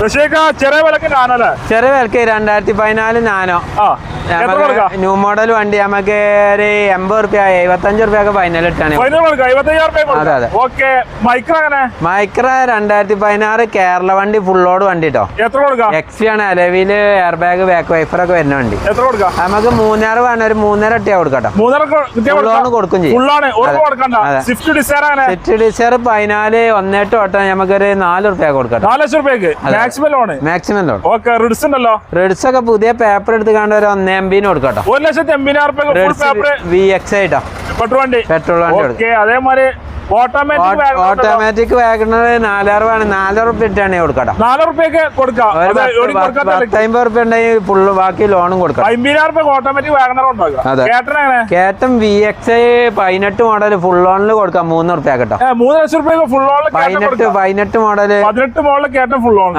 ചെറിയ വിലക്ക് 2014 nano new model വണ്ടി നമുക്ക് ഒരു 80 റുപ്യ 75 റുപ്യ ഫൈനൽ ഇട്ടാണ്. മൈക്ര 2016 കേരള വണ്ടി ഫുൾ ലോഡ് വണ്ടി കേട്ടോ. എക്സി ആണ്. അലവില് എയർ ബാഗ് ബാക്ക് വൈഫർ ഒക്കെ വരുന്ന വണ്ടി. നമുക്ക് 3.5 വേണം, ഒരു 3.5 ഇട്ടിയാ കൊടുക്കട്ടോ. കൊടുക്കും ചെയ്യും. സ്വിഫ്റ്റ് ഡിസയർ 14 1.8 തൊട്ട് നമുക്കൊരു 4 റുപ്യ കൊടുക്കാം. 4 ലക്ഷം രൂപയ്ക്ക് മാക്സിമം ലോൺ. റെഡ്സ് ഒക്കെ പുതിയ പേപ്പർ എടുത്ത് കണ്ട ഒരു 1 MB കൊടുക്കട്ടോ. 1,80,000 VXI പെട്രോൾ വണ്ടി. ഓട്ടോമാറ്റിക് വാഗണർ 4.6 വേണം, 4 റുപ്യ ഇട്ടാണ് കൊടുക്കട്ടോ. 4 റുപ്യക്ക് കൊടുക്കാം. 50 റുപ്യ ഉണ്ടെങ്കിൽ ഫുള്ള് ബാക്കി ലോണും കൊടുക്കാം. 50,000 കേട്ടം VXI 18 മോഡൽ ഫുൾ ലോണിൽ കൊടുക്കാം. 3 റുപ്യ കേട്ടോ. 3 ലക്ഷം രൂപ ഫുൾ ലോൺ. 18 മോഡൽ കേട്ടം ഫുൾ ലോൺ.